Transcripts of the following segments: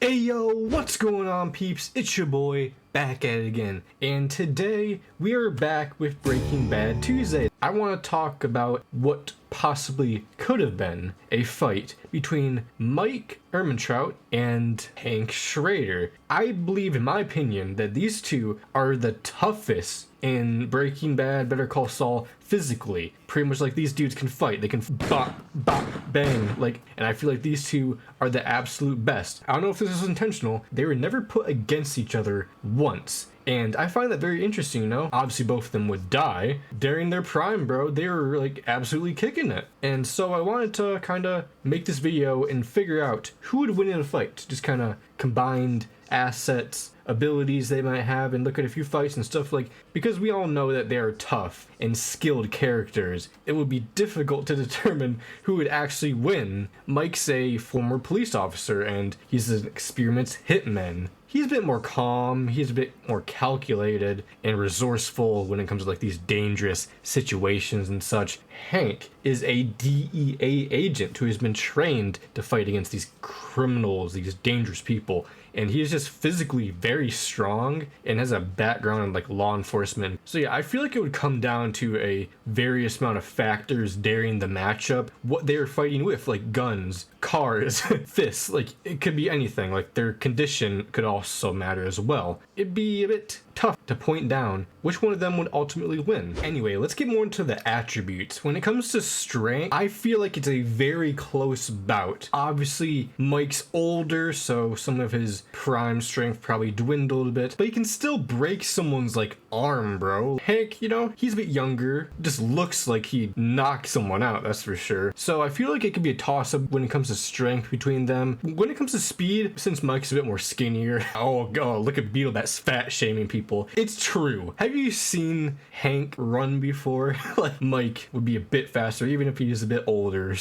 Hey yo, what's going on peeps? It's your boy, back at it again. And today, we are back with Breaking Bad Tuesday. I want to talk about what possibly could have been a fight between Mike Ehrmantraut and Hank Schrader. I believe, in my opinion, that these two are the toughest in Breaking Bad, Better Call Saul, physically. Pretty much like these dudes can fight. They can bop, bop, bang, and I feel like these two are the absolute best. I don't know if this is intentional. They were never put against each other once. And I find that very interesting, you know? Obviously, both of them would die. During their prime, bro, they were, absolutely kicking it. And so I wanted to kind of make this video and figure out who would win in a fight. Just kind of combined assets, abilities they might have, and look at a few fights and stuff because we all know that they are tough and skilled characters. It would be difficult to determine who would actually win. Mike's a former police officer, and he's an experienced hitman. He's a bit more calm, he's a bit more calculated and resourceful when it comes to these dangerous situations and such. Hank is a DEA agent who has been trained to fight against these criminals, these dangerous people, and he is just physically very strong and has a background in law enforcement. So yeah, I feel like it would come down to a various amount of factors during the matchup, what they are fighting with, like guns, cars, fists, it could be anything. Their condition could also matter as well. It'd be a bit tough to point down which one of them would ultimately win. Anyway, let's get more into the attributes. When it comes to strength, I feel like it's a very close bout. Obviously, Mike's older, so some of his prime strength probably dwindled a bit, but he can still break someone's arm, bro. Hank, he's a bit younger, just looks like he'd knock someone out, that's for sure. So I feel like it could be a toss-up when it comes to strength between them. When it comes to speed, since Mike's a bit more skinnier, oh look at Beetle, that's fat shaming people. It's true. Have you seen Hank run before? Mike would be a bit faster, even if he is a bit older,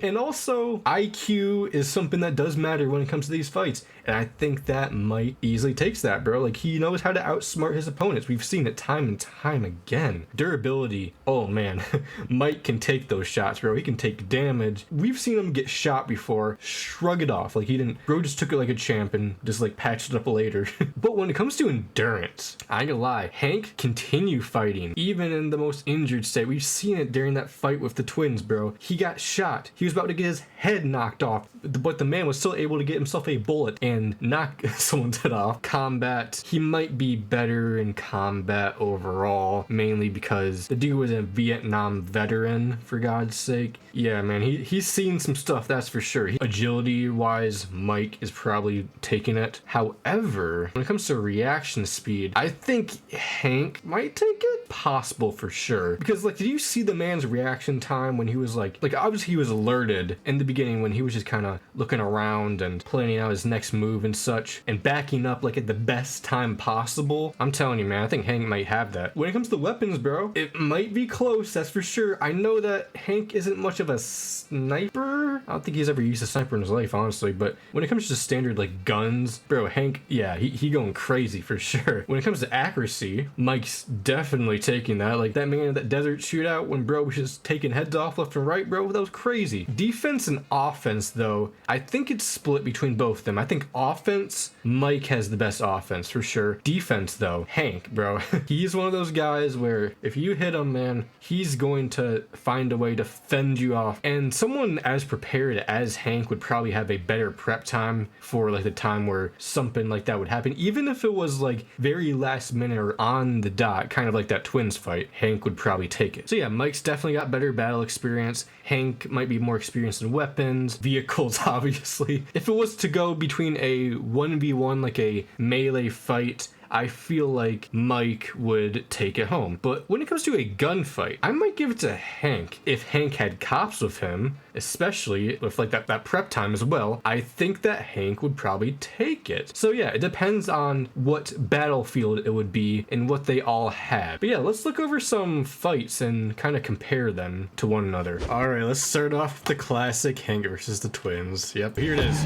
and also IQ is something that does matter when it comes to these fights. And I think that Mike easily takes that, bro. He knows how to outsmart his opponents. We've seen it time and time again. Durability, oh man, Mike can take those shots, bro. He can take damage. We've seen him get shot before, shrug it off. He didn't, bro just took it like a champ and just patched it up later. But when it comes to endurance, I ain't gonna lie, Hank continue fighting, even in the most injured state. We've seen it during that fight with the twins, bro. He got shot. He was about to get his head knocked off, but the man was still able to get himself a bullet and knock someone's head off. Combat, he might be better in combat overall, mainly because the dude was a Vietnam veteran, for God's sake. Yeah, man, he's seen some stuff, that's for sure. Agility-wise, Mike is probably taking it. However, when it comes to reaction speed, I think Hank might take it. Possible for sure. Because, did you see the man's reaction time when he was obviously he was alerted in the beginning when he was just kind of looking around and planning out his next move and such, and backing up at the best time possible. I'm telling you, man, I think Hank might have that. When it comes to weapons, bro, it might be close, that's for sure. I know that Hank isn't much of a sniper. I don't think he's ever used a sniper in his life, honestly, but when it comes to standard guns, bro, Hank, yeah, he going crazy for sure. When it comes to accuracy, Mike's definitely taking that. That man in that desert shootout when bro was just taking heads off left and right, bro, that was crazy. Defense and offense, though, I think it's split between both of them. I think offense, Mike has the best offense for sure. Defense, though, Hank, bro, he's one of those guys where if you hit him, man, he's going to find a way to fend you off. And someone as prepared as Hank would probably have a better prep time for the time where something like that would happen, even if it was very last minute or on the dot, kind of like that twins fight. Hank would probably take it. So yeah, Mike's definitely got better battle experience. Hank might be more experienced in weapons, vehicles, obviously. If it was to go between a 1v1, a melee fight, I feel like Mike would take it home. But when it comes to a gunfight, I might give it to Hank. If Hank had cops with him, especially with that prep time as well, I think that Hank would probably take it. So yeah, it depends on what battlefield it would be and what they all had. But yeah, let's look over some fights and kind of compare them to one another. All right, let's start off with the classic Hank versus the twins. Yep, here it is.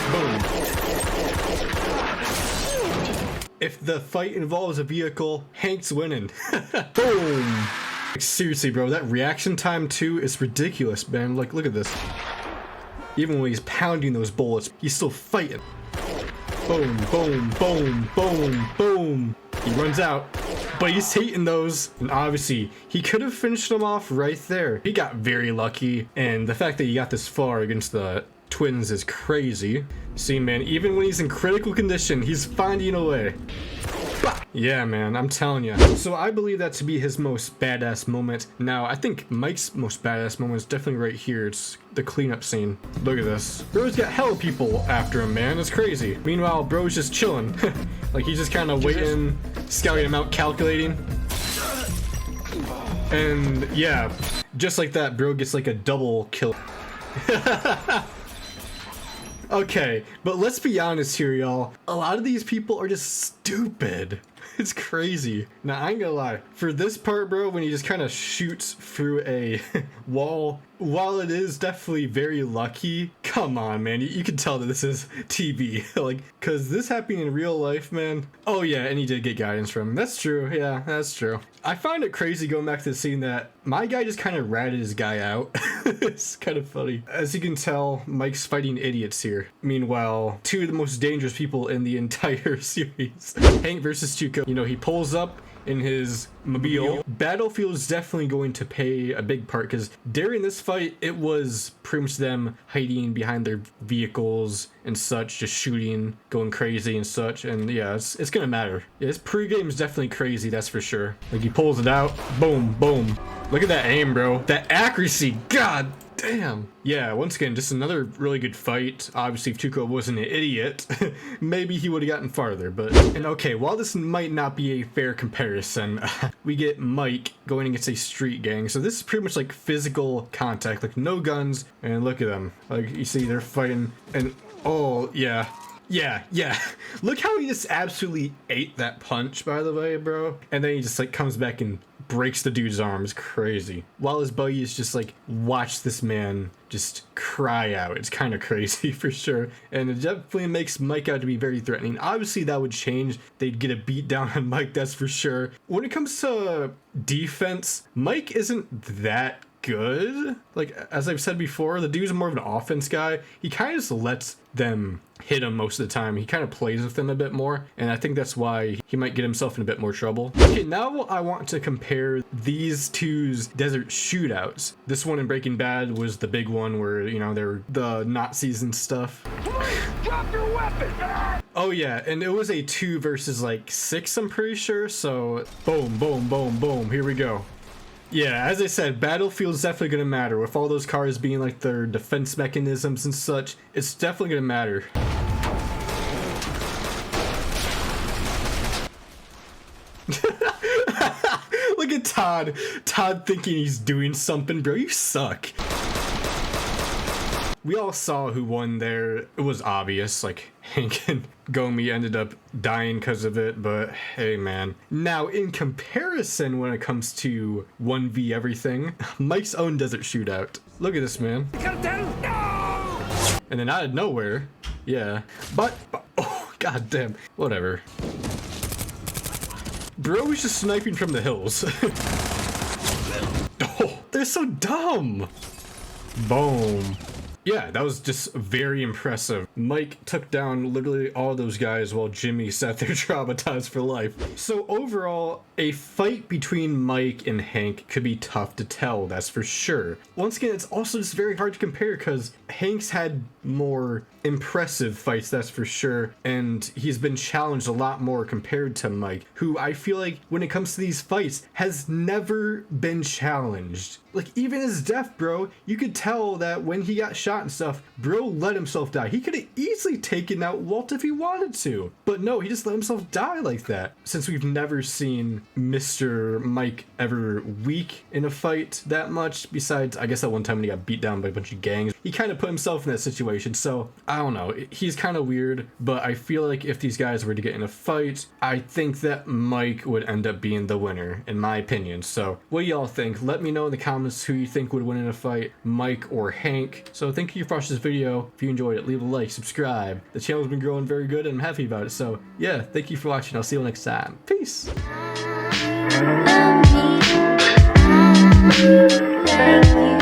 Boom. If the fight involves a vehicle, Hank's winning. Boom! Seriously, bro, that reaction time too is ridiculous, man. Look at this. Even when he's pounding those bullets, he's still fighting. Boom, boom, boom, boom, boom. He runs out, but he's hating those. And obviously, he could have finished them off right there. He got very lucky, and the fact that he got this far against the twins is crazy. See, man, even when he's in critical condition, he's finding a way. Yeah, man, I'm telling you. So I believe that to be his most badass moment. Now, I think Mike's most badass moment is definitely right here. It's the cleanup scene. Look at this. Bro's got hella people after him, man. It's crazy. Meanwhile, bro's just chilling. Like, he's just kind of waiting, scouting him out, calculating. And yeah, just like that, bro gets like a double kill. Okay, but let's be honest here, y'all. A lot of these people are just stupid. It's crazy. Now, I ain't gonna lie. For this part, bro, when he just kind of shoots through a wall, while it is definitely very lucky, come on, man. You can tell that this is TV. Like, because this happening in real life, man. Oh, yeah, and he did get guidance from him. That's true. Yeah, that's true. I find it crazy going back to the scene that my guy just kind of ratted his guy out. It's kind of funny. As you can tell, Mike's fighting idiots here. Meanwhile, two of the most dangerous people in the entire series. Hank versus Tuco. You know, he pulls up in his mobile. Battlefield's definitely going to play a big part, because during this fight, it was pretty much them hiding behind their vehicles and such, just shooting, going crazy and such. And yeah, it's gonna matter. Yeah, his pregame is definitely crazy, that's for sure. Like, he pulls it out, boom, boom. Look at that aim, bro. That accuracy, god damn. Yeah, once again, just another really good fight. Obviously, if Tuco wasn't an idiot, maybe he would have gotten farther, but... And okay, while this might not be a fair comparison, we get Mike going against a street gang. So this is pretty much like physical contact, like no guns, and look at them. Like, you see, they're fighting, and oh, yeah. Yeah. Look how he just absolutely ate that punch, by the way, bro. And then he just, like, comes back and breaks the dude's arm. It's crazy. While his buddy is just like, watch this man just cry out. It's kind of crazy for sure. And it definitely makes Mike out to be very threatening. Obviously, that would change. They'd get a beat down on Mike, that's for sure. When it comes to defense, Mike isn't that good. Like, as I've said before, the dude's more of an offense guy. He kind of just lets them hit him most of the time. He kind of plays with them a bit more, and I think that's why he might get himself in a bit more trouble. Okay, now I want to compare these two's desert shootouts. This one in Breaking Bad was the big one where, you know, they were the Nazis and stuff. Drop your weapon! Oh yeah, and it was a 2 versus like 6, I'm pretty sure, so boom, boom, boom, boom, here we go. Yeah, as I said, Battlefield's definitely gonna matter. With all those cars being like their defense mechanisms and such, it's definitely gonna matter. Look at Todd. Todd thinking he's doing something, bro. You suck. We all saw who won there. It was obvious, like Hank and Gomi ended up dying because of it, but hey, man. Now, in comparison, when it comes to 1v everything, Mike's own desert shootout. Look at this, man. No! And then out of nowhere, yeah, but oh, goddamn, whatever. Bro was just sniping from the hills. Oh, they're so dumb. Boom. Yeah, that was just very impressive. Mike took down literally all those guys while Jimmy sat there traumatized for life. So overall, a fight between Mike and Hank could be tough to tell, that's for sure. Once again, it's also just very hard to compare because Hank's had more impressive fights, that's for sure, and he's been challenged a lot more compared to Mike, who I feel like when it comes to these fights has never been challenged. Like, even his death, bro, you could tell that when he got shot and stuff, bro let himself die. He could have easily taken out Walt if he wanted to, but no, he just let himself die like that. Since we've never seen Mr. Mike ever weak in a fight that much, besides I guess that one time when he got beat down by a bunch of gangs, he kind of put himself in that situation. So I don't know, he's kind of weird, but I feel like if these guys were to get in a fight, I think that Mike would end up being the winner, in my opinion. So what do y'all think? Let me know in the comments who you think would win in a fight, Mike or Hank. So thank you for watching this video. If you enjoyed it, leave a like, subscribe. The channel's been growing very good and I'm happy about it. So yeah, thank you for watching. I'll see you next time. Peace. Thank you.